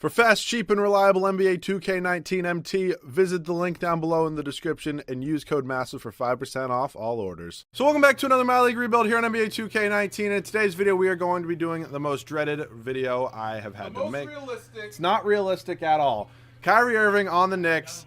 For fast, cheap, and reliable NBA 2K19 MT, visit the link down below in the description and use code MASSIVE for 5% off all orders. So welcome back to another My League rebuild here on NBA 2K19. In today's video, we are going to be doing the most dreaded video I have had to make. It's not realistic at all. Kyrie Irving on the Knicks.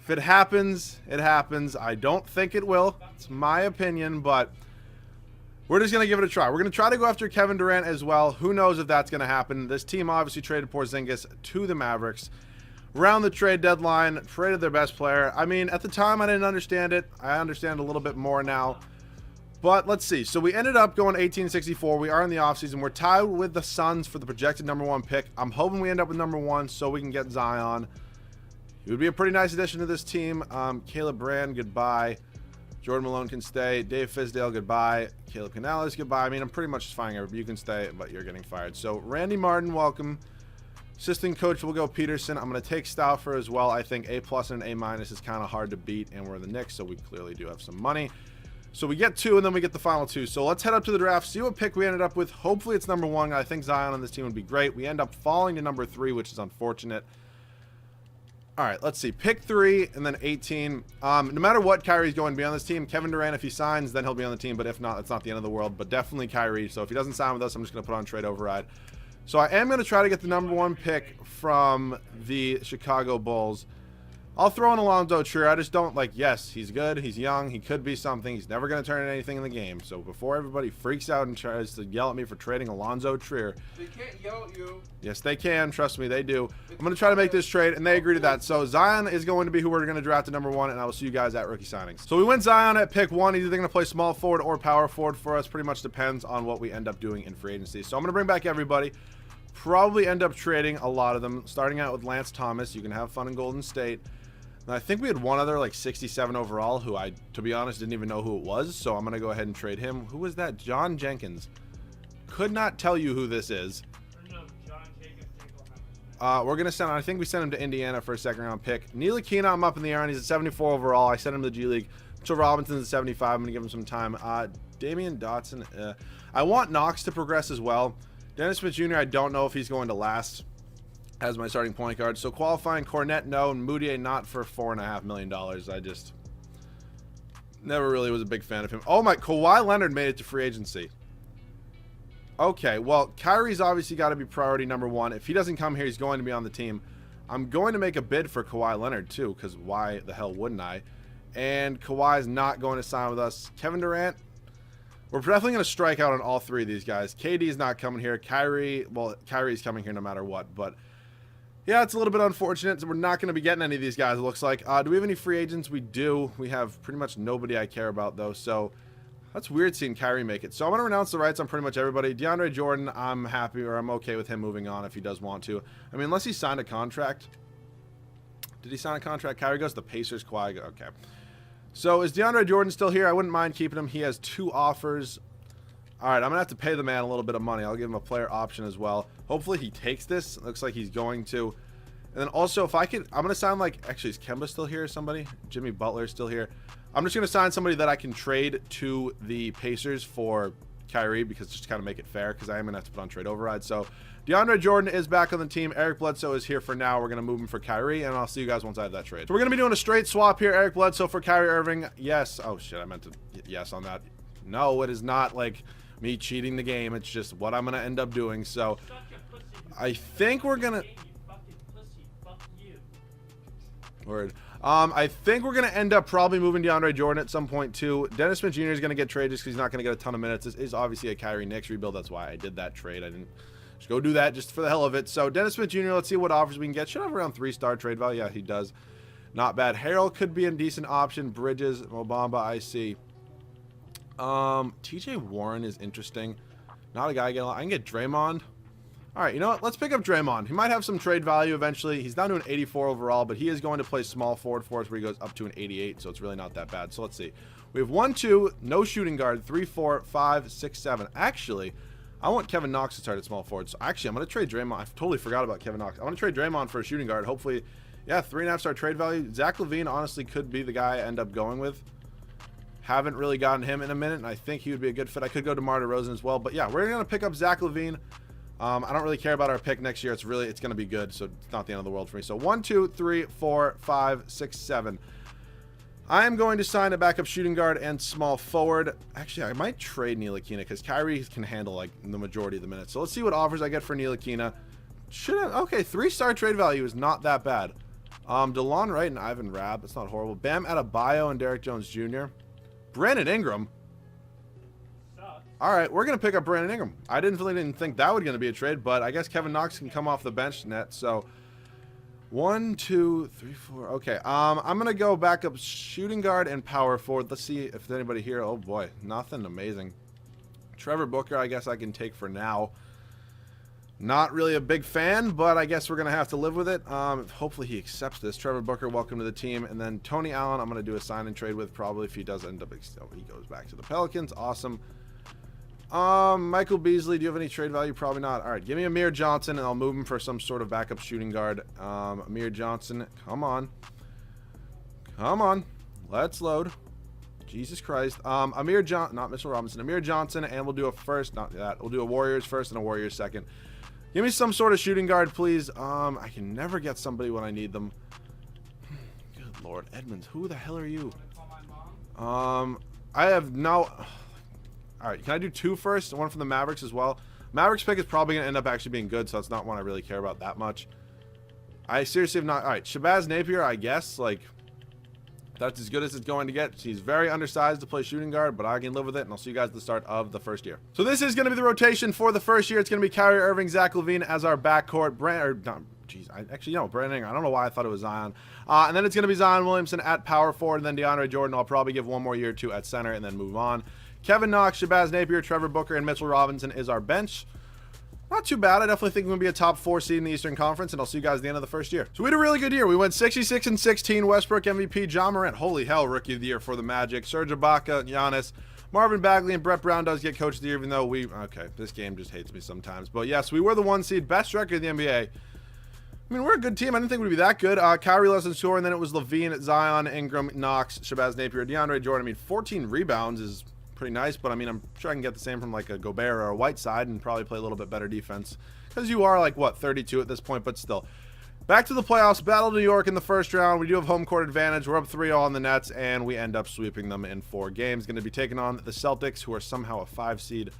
If it happens, it happens. I don't think it will. It's my opinion, but we're just going to give it a try. We're going to try to go after Kevin Durant as well. Who knows if that's going to happen. This team obviously traded Porzingis to the Mavericks. Around the trade deadline, traded their best player. I mean, at the time, I didn't understand it. I understand a little bit more now. But let's see. So we ended up going 1864. We are in the offseason. We're tied with the Suns for the projected #1 pick. I'm hoping we end up with #1 so we can get Zion. It would be a pretty nice addition to this team. Caleb Brand, goodbye. Jordan Malone can stay. Dave Fizdale, goodbye. Caleb Canales, goodbye. I mean, I'm pretty much just firing everybody. You can stay, but you're getting fired. So Randy Martin, welcome. Assistant coach will go Peterson. I'm going to take Stauffer as well. I think A+ and an A- is kind of hard to beat, and we're the Knicks, so we clearly do have some money. So we get 2, and then we get the final 2. So let's head up to the draft, see what pick we ended up with. Hopefully it's #1. I think Zion on this team would be great. We end up falling to #3, which is unfortunate. All right, let's see. Pick 3 and then 18. No matter what, Kyrie's going to be on this team. Kevin Durant, if he signs, then he'll be on the team. But if not, it's not the end of the world. But definitely Kyrie. So if he doesn't sign with us, I'm just going to put on trade override. So I am going to try to get the #1 pick from the Chicago Bulls. I'll throw in Alonzo Trier. I just don't like, yes, he's good. He's young. He could be something. He's never going to turn into anything in the game. So before everybody freaks out and tries to yell at me for trading Alonzo Trier. They can't yell at you. Yes, they can. Trust me, they do. I'm going to try to make this trade, and they agree to that. So Zion is going to be who we're going to draft at #1, and I will see you guys at rookie signings. So we went Zion at pick 1. He's either going to play small forward or power forward for us. Pretty much depends on what we end up doing in free agency. So I'm going to bring back everybody. Probably end up trading a lot of them, starting out with Lance Thomas. You can have fun in Golden State. And I think we had one other, like 67 overall, who I, to be honest, didn't even know who it was. So I'm going to go ahead and trade him. Who was that? John Jenkins. Could not tell you who this is. We're going to send, I think we sent him to Indiana for a second-round pick. Ntilikina, I'm up in the air, and he's at 74 overall. I sent him to the G League. Mitchell Robinson's at 75. I'm going to give him some time. Damian Dotson. I want Knox to progress as well. Dennis Smith Jr., I don't know if he's going to last as my starting point guard. So qualifying Cornette, no, and Moutier not for $4.5 million. I just never really was a big fan of him. Oh my, Kawhi Leonard made it to free agency. Okay, well, Kyrie's obviously got to be priority #1. If he doesn't come here, he's going to be on the team. I'm going to make a bid for Kawhi Leonard too, because why the hell wouldn't I? And Kawhi's not going to sign with us. Kevin Durant, we're definitely going to strike out on all 3 of these guys. KD's not coming here. Kyrie, well, Kyrie's coming here no matter what, but yeah, it's a little bit unfortunate. We're not going to be getting any of these guys, it looks like. Do we have any free agents? We do. We have pretty much nobody I care about, though. So that's weird seeing Kyrie make it. So I'm going to renounce the rights on pretty much everybody. DeAndre Jordan, I'm happy, or I'm okay with him moving on if he does want to. I mean, unless he signed a contract. Did he sign a contract? Kyrie goes to the Pacers. Kawhi, okay. So is DeAndre Jordan still here? I wouldn't mind keeping him. He has 2 offers. All right, I'm going to have to pay the man a little bit of money. I'll give him a player option as well. Hopefully he takes this. It looks like he's going to. And then also, if I can, I'm going to sign like, actually, is Kemba still here or somebody? Jimmy Butler still here. I'm just going to sign somebody that I can trade to the Pacers for Kyrie, because just to kind of make it fair, because I am going to have to put on trade override. So DeAndre Jordan is back on the team. Eric Bledsoe is here for now. We're going to move him for Kyrie, and I'll see you guys once I have that trade. So we're going to be doing a straight swap here. Eric Bledsoe for Kyrie Irving. Yes. Oh, shit. I meant to yes on that. No, it is not like me cheating the game. It's just what I'm going to end up doing. So I think we're going to... Word. I think we're going to end up probably moving DeAndre Jordan at some point too. Dennis Smith Jr. is going to get traded just because he's not going to get a ton of minutes. This is obviously a Kyrie Knicks rebuild. That's why I did that trade. I didn't just go do that just for the hell of it. So Dennis Smith Jr., let's see what offers we can get. Should have around 3-star trade value. Yeah, he does. Not bad. Harrell could be a decent option. Bridges, Mobamba, I see. TJ Warren is interesting. Not a guy I can get Draymond. All right, you know what? Let's pick up Draymond. He might have some trade value eventually. He's down to an 84 overall, but he is going to play small forward for us where he goes up to an 88, so it's really not that bad. So let's see. We have 1, 2, no shooting guard, 3, 4, 5, 6, 7. Actually, I want Kevin Knox to start at small forward. So actually, I'm going to trade Draymond. I totally forgot about Kevin Knox. I want to trade Draymond for a shooting guard. Hopefully, yeah, 3.5-star trade value. Zach LaVine honestly could be the guy I end up going with. Haven't really gotten him in a minute, and I think he would be a good fit. I could go to DeMar DeRozan as well. But yeah, we're going to pick up Zach LaVine. I don't really care about our pick next year. It's going to be good, so it's not the end of the world for me. So 1, 2, 3, 4, 5, 6, 7. I am going to sign a backup shooting guard and small forward. Actually, I might trade Ntilikina because Kyrie can handle like the majority of the minutes. So let's see what offers I get for Ntilikina. Okay, 3-star trade value is not that bad. DeLon Wright and Ivan Rabb. That's not horrible. Bam Adebayo and Derek Jones Jr. Brandon Ingram. All right, we're going to pick up Brandon Ingram. I didn't think that was going to be a trade, but I guess Kevin Knox can come off the bench net. So 1, 2, 3, 4. Okay, I'm going to go back up shooting guard and power forward. Let's see if there's anybody here. Oh, boy, nothing amazing. Trevor Booker, I guess I can take for now. Not really a big fan, but I guess we're going to have to live with it. Hopefully he accepts this. Trevor Booker, welcome to the team. And then Tony Allen, I'm going to do a sign and trade with probably if he does end up, he goes back to the Pelicans. Awesome. Michael Beasley, do you have any trade value? Probably not. All right, give me Amir Johnson, and I'll move him for some sort of backup shooting guard. Amir Johnson, come on. Come on. Let's load. Jesus Christ. Not Mitchell Robinson. Amir Johnson, and we'll do a first. Not that. We'll do a Warriors first and a Warriors second. Give me some sort of shooting guard, please. I can never get somebody when I need them. Good Lord. Edmonds, who the hell are you? I have no... All right, can I do 2 first? One from the Mavericks as well. Mavericks pick is probably going to end up actually being good, so it's not one I really care about that much. I seriously have not... All right, Shabazz Napier, I guess, like... That's as good as it's going to get. He's very undersized to play shooting guard, but I can live with it, and I'll see you guys at the start of the first year. So this is going to be the rotation for the first year. It's going to be Kyrie Irving, Zach LaVine as our backcourt. Brandon Ingram. I don't know why I thought it was Zion. And then it's going to be Zion Williamson at power forward, and then DeAndre Jordan. I'll probably give one more year or two at center and then move on. Kevin Knox, Shabazz Napier, Trevor Booker, and Mitchell Robinson is our bench. Not too bad. I definitely think we're going to be a top 4 seed in the Eastern Conference, and I'll see you guys at the end of the first year. So we had a really good year. We went 66-16. Westbrook MVP, Ja Morant. Holy hell, Rookie of the Year for the Magic. Serge Ibaka, Giannis, Marvin Bagley, and Brett Brown does get Coach of the Year, even though okay, this game just hates me sometimes. But yes, we were the 1 seed, best record in the NBA. I mean, we're a good team. I didn't think we'd be that good. Kyrie less than score, and then it was LaVine, Zion, Ingram, Knox, Shabazz Napier, DeAndre Jordan. I mean, 14 rebounds is pretty nice, but I mean, I'm sure I can get the same from like a Gobert or a Whiteside and probably play a little bit better defense. Because you are like, what, 32 at this point, but still. Back to the playoffs. Battle New York in the first round. We do have home court advantage. We're up 3-0 on the Nets, and we end up sweeping them in 4 games. Going to be taking on the Celtics, who are somehow a 5 seed.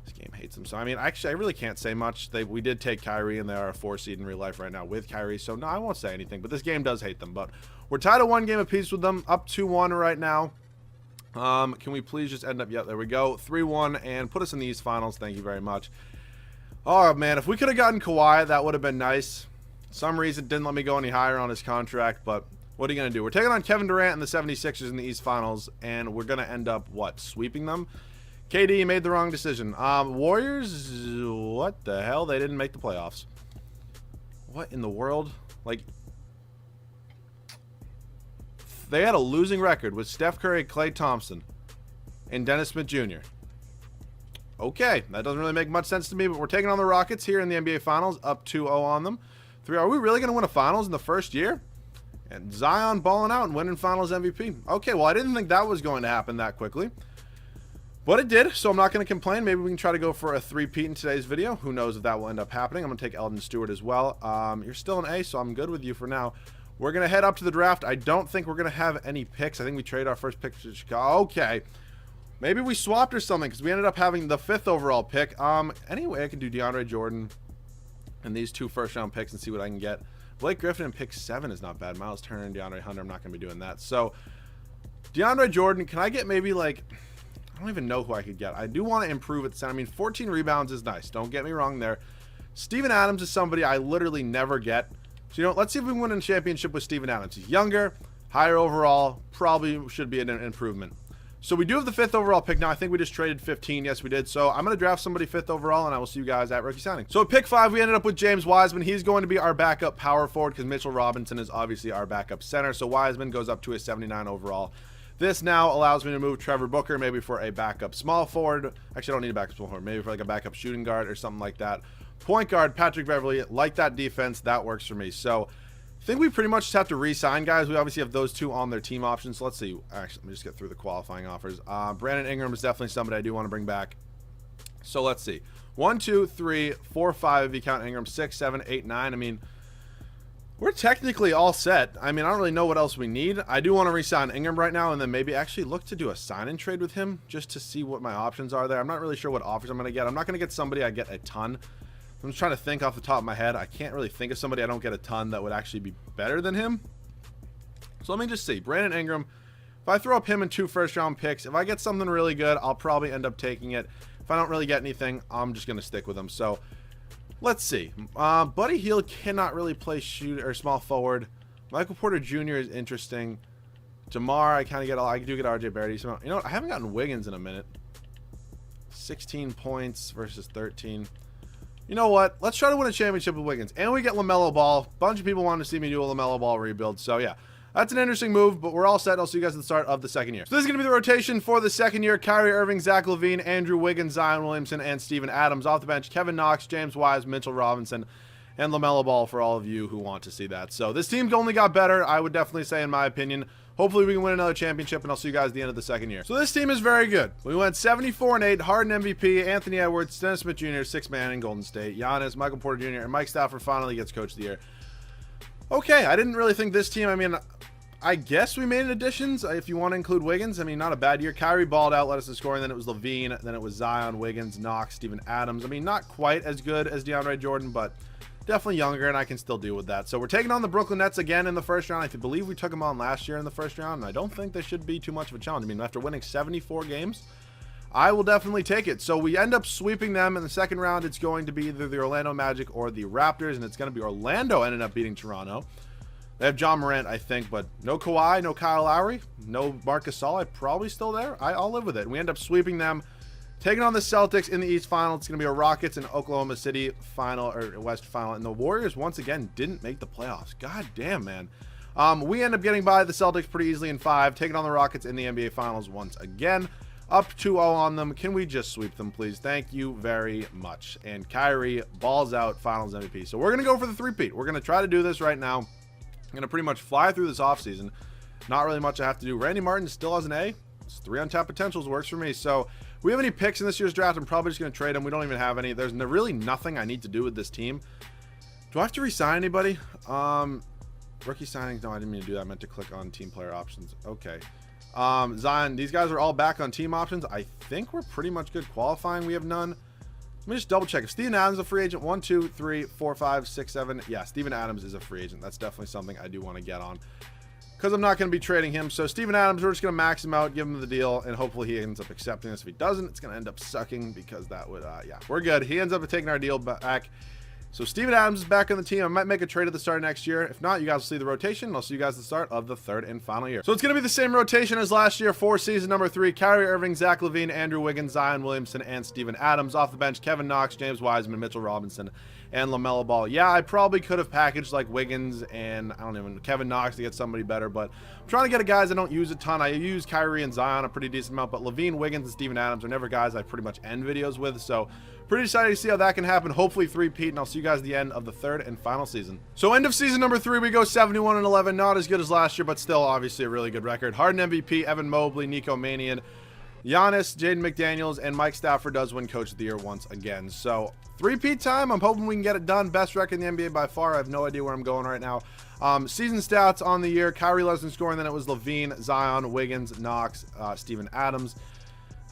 This game hates them. So, I mean, actually, I really can't say much. We did take Kyrie, and they are a 4 seed in real life right now with Kyrie. So, no, I won't say anything. But this game does hate them. But we're tied at 1 game apiece with them. Up 2-1 right now. Can we please just end up... Yep, there we go. 3-1, and put us in the East Finals. Thank you very much. Oh, man, if we could have gotten Kawhi, that would have been nice. Some reason didn't let me go any higher on his contract, but what are you going to do? We're taking on Kevin Durant and the 76ers in the East Finals, and we're going to end up, what, sweeping them? KD made the wrong decision. Warriors, what the hell? They didn't make the playoffs. What in the world? Like, they had a losing record with Steph Curry, Klay Thompson, and Dennis Smith Jr. Okay, that doesn't really make much sense to me, but we're taking on the Rockets here in the NBA Finals, up 2-0 on them. 3. Are we really going to win a Finals in the first year? And Zion balling out and winning Finals MVP. Okay, well, I didn't think that was going to happen that quickly. But it did, so I'm not going to complain. Maybe we can try to go for a 3-peat in today's video. Who knows if that will end up happening. I'm going to take Eldon Stewart as well. You're still an A, so I'm good with you for now. We're going to head up to the draft. I don't think we're going to have any picks. I think we trade our first pick to Chicago. Okay. Maybe we swapped or something because we ended up having the 5th overall pick. Anyway, I can do DeAndre Jordan and these 2 first-round picks and see what I can get. Blake Griffin in pick 7 is not bad. Miles Turner and DeAndre Hunter, I'm not going to be doing that. So, DeAndre Jordan, can I get maybe like... I don't even know who I could get. I do want to improve at center. I mean, 14 rebounds is nice. Don't get me wrong there. Steven Adams is somebody I literally never get. So, you know, let's see if we can win a championship with Steven Adams. He's younger, higher overall, probably should be an improvement. So we do have the 5th overall pick now. I think we just traded 15. Yes, we did. So I'm going to draft somebody 5th overall, and I will see you guys at rookie signing. So at pick 5, we ended up with James Wiseman. He's going to be our backup power forward because Mitchell Robinson is obviously our backup center. So Wiseman goes up to a 79 overall. This now allows me to move Trevor Booker maybe for a backup small forward. Actually, I don't need a backup small forward. Maybe for like a backup shooting guard or something like that. Point guard, Patrick Beverley. Like that defense. That works for me. So I think we pretty much just have to re-sign guys. We obviously have those 2 on their team options. So let's see. Actually, let me just get through the qualifying offers. Brandon Ingram is definitely somebody I do want to bring back. So let's see. 1, 2, 3, 4, 5 if you count Ingram. 6, 7, 8, 9. I mean, we're technically all set. I mean, I don't really know what else we need. I do want to re-sign Ingram right now and then maybe actually look to do a sign-in trade with him just to see what my options are there. I'm not really sure what offers I'm going to get. I'm not going to get somebody I get a ton. I'm just trying to think off the top of my head. I can't really think of somebody I don't get a ton that would actually be better than him. So let me just see. Brandon Ingram, if I throw up him and 2 first-round picks, if I get something really good, I'll probably end up taking it. If I don't really get anything, I'm just going to stick with him. So let's see. Buddy Hield cannot really play shoot or small forward. Michael Porter Jr. is interesting. Jamar, I kind of get I do get RJ Barrett. You know what? I haven't gotten Wiggins in a minute. 16 points versus 13. You know what? Let's try to win a championship with Wiggins. And we get LaMelo Ball. A bunch of people wanted to see me do a LaMelo Ball rebuild. So, yeah. That's an interesting move, but we're all set. I'll see you guys at the start of the second year. So this is going to be the rotation for the second year. Kyrie Irving, Zach LaVine, Andrew Wiggins, Zion Williamson, and Steven Adams. Off the bench, Kevin Knox, James Wise, Mitchell Robinson, and LaMelo Ball for all of you who want to see that. So this team only got better, I would definitely say, in my opinion. Hopefully we can win another championship, and I'll see you guys at the end of the second year. So this team is very good. We went 74-8, Harden MVP, Anthony Edwards, Dennis Smith Jr., 6th man in Golden State, Giannis, Michael Porter Jr., and Mike Stafford finally gets Coach of the Year. Okay, I didn't really think this team, I mean, I guess we made additions if you want to include Wiggins. I mean, not a bad year. Kyrie balled out, led us in scoring. Then it was LaVine. Then it was Zion, Wiggins, Knox, Steven Adams. I mean, not quite as good as DeAndre Jordan, but definitely younger, and I can still deal with that. So we're taking on the Brooklyn Nets again in the first round. I believe we took them on last year in the first round, and I don't think they should be too much of a challenge. I mean, after winning 74 games, I will definitely take it. So we end up sweeping them in the second round. It's going to be either the Orlando Magic or the Raptors, and it's going to be Orlando ended up beating Toronto. They have John Morant, I think, but no Kawhi, no Kyle Lowry, no Marc Gasol. Probably still there. I'll live with it. We end up sweeping them, taking on the Celtics in the East Final. It's going to be a Rockets and Oklahoma City final or West Final, and the Warriors once again didn't make the playoffs. God damn, man. We end up getting by the Celtics pretty easily in 5, taking on the Rockets in the NBA Finals once again. Up 2-0 on them. Can we just sweep them, please? Thank you very much. And Kyrie balls out, Finals MVP. So we're going to go for the three-peat. We're going to try to do this right now. I'm going to pretty much fly through this offseason. Not really much I have to do. Randy Martin still has an A. It's 3 untapped potentials. Works for me. So we have any picks in this year's draft? I'm probably just going to trade them. We don't even have any. There's really nothing I need to do with this team. Do I have to re-sign anybody? Rookie signings? No, I didn't mean to do that. I meant to click on team player options. Okay. Zion, these guys are all back on team options. I think we're pretty much good qualifying. We have none. Let me just double check. If Steven Adams is a free agent, 1, 2, 3, 4, 5, 6, 7. Yeah, Steven Adams is a free agent. That's definitely something I do want to get on because I'm not going to be trading him. So Steven Adams, we're just going to max him out, give him the deal, and hopefully he ends up accepting this. If he doesn't, it's going to end up sucking because that would, yeah, we're good. He ends up taking our deal back. So Steven Adams is back on the team. I might make a trade at the start of next year. If not, you guys will see the rotation, and I'll see you guys at the start of the third and final year. So it's going to be the same rotation as last year for season number 3. Kyrie Irving, Zach LaVine, Andrew Wiggins, Zion Williamson, and Steven Adams. Off the bench, Kevin Knox, James Wiseman, Mitchell Robinson, and LaMelo Ball. Yeah, I probably could have packaged like Wiggins and Kevin Knox to get somebody better, but I'm trying to get guys I don't use a ton. I use Kyrie and Zion a pretty decent amount, but LaVine, Wiggins, and Steven Adams are never guys I pretty much end videos with, so pretty excited to see how that can happen. Hopefully three-peat, and I'll see you guys at the end of the third and final season. So end of season number 3, we go 71-11. Not as good as last year, but still obviously a really good record. Harden MVP, Evan Mobley, Nico Manian, Giannis, Jaden McDaniels, and Mike Stafford does win Coach of the Year once again. So three-peat time. I'm hoping we can get it done. Best record in the NBA by far. I have no idea where I'm going right now. Season stats on the year. Kyrie less in scoring. Then it was LaVine, Zion, Wiggins, Knox, Steven Adams.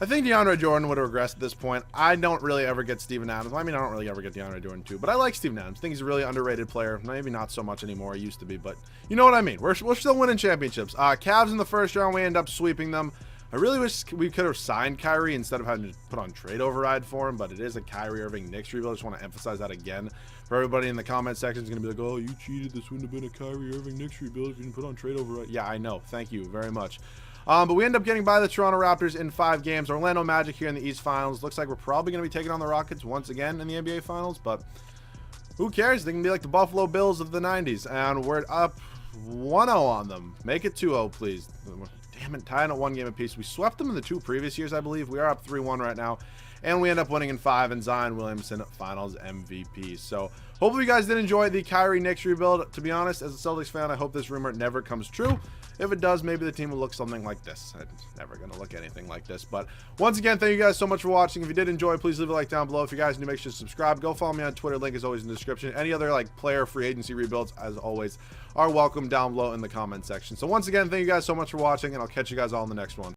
I think DeAndre Jordan would have regressed at this point. I don't really ever get Steven Adams. I mean, I don't really ever get DeAndre Jordan too, but I like Steven Adams. I think he's a really underrated player. Maybe not so much anymore. He used to be, but you know what I mean. We're still winning championships. Cavs in the first round, we end up sweeping them. I really wish we could have signed Kyrie instead of having to put on trade override for him, but it is a Kyrie Irving Knicks rebuild. I just want to emphasize that again. For everybody in the comment section is going to be like, oh, you cheated. This wouldn't have been a Kyrie Irving Knicks rebuild if you didn't put on trade override. Yeah, I know. Thank you very much. But we end up getting by the Toronto Raptors in 5 games. Orlando Magic here in the East Finals. Looks like we're probably going to be taking on the Rockets once again in the NBA Finals, but who cares? They can be like the Buffalo Bills of the 90s, and we're up 1-0 on them. Make it 2-0, please. Damn it, tying at 1 game apiece. We swept them in the 2 previous years, I believe. We are up 3-1 right now. and we end up winning in 5, and Zion Williamson finals MVP. So hopefully you guys did enjoy the Kyrie Knicks rebuild. To be honest, as a Celtics fan, I hope this rumor never comes true. If it does, maybe the team will look something like this. It's never going to look anything like this. But once again, thank you guys so much for watching. If you did enjoy, please leave a like down below. If you guys new, make sure to subscribe. Go follow me on Twitter. Link is always in the description. Any other like player free agency rebuilds, as always, are welcome down below in the comment section. So once again, thank you guys so much for watching, and I'll catch you guys all in the next one.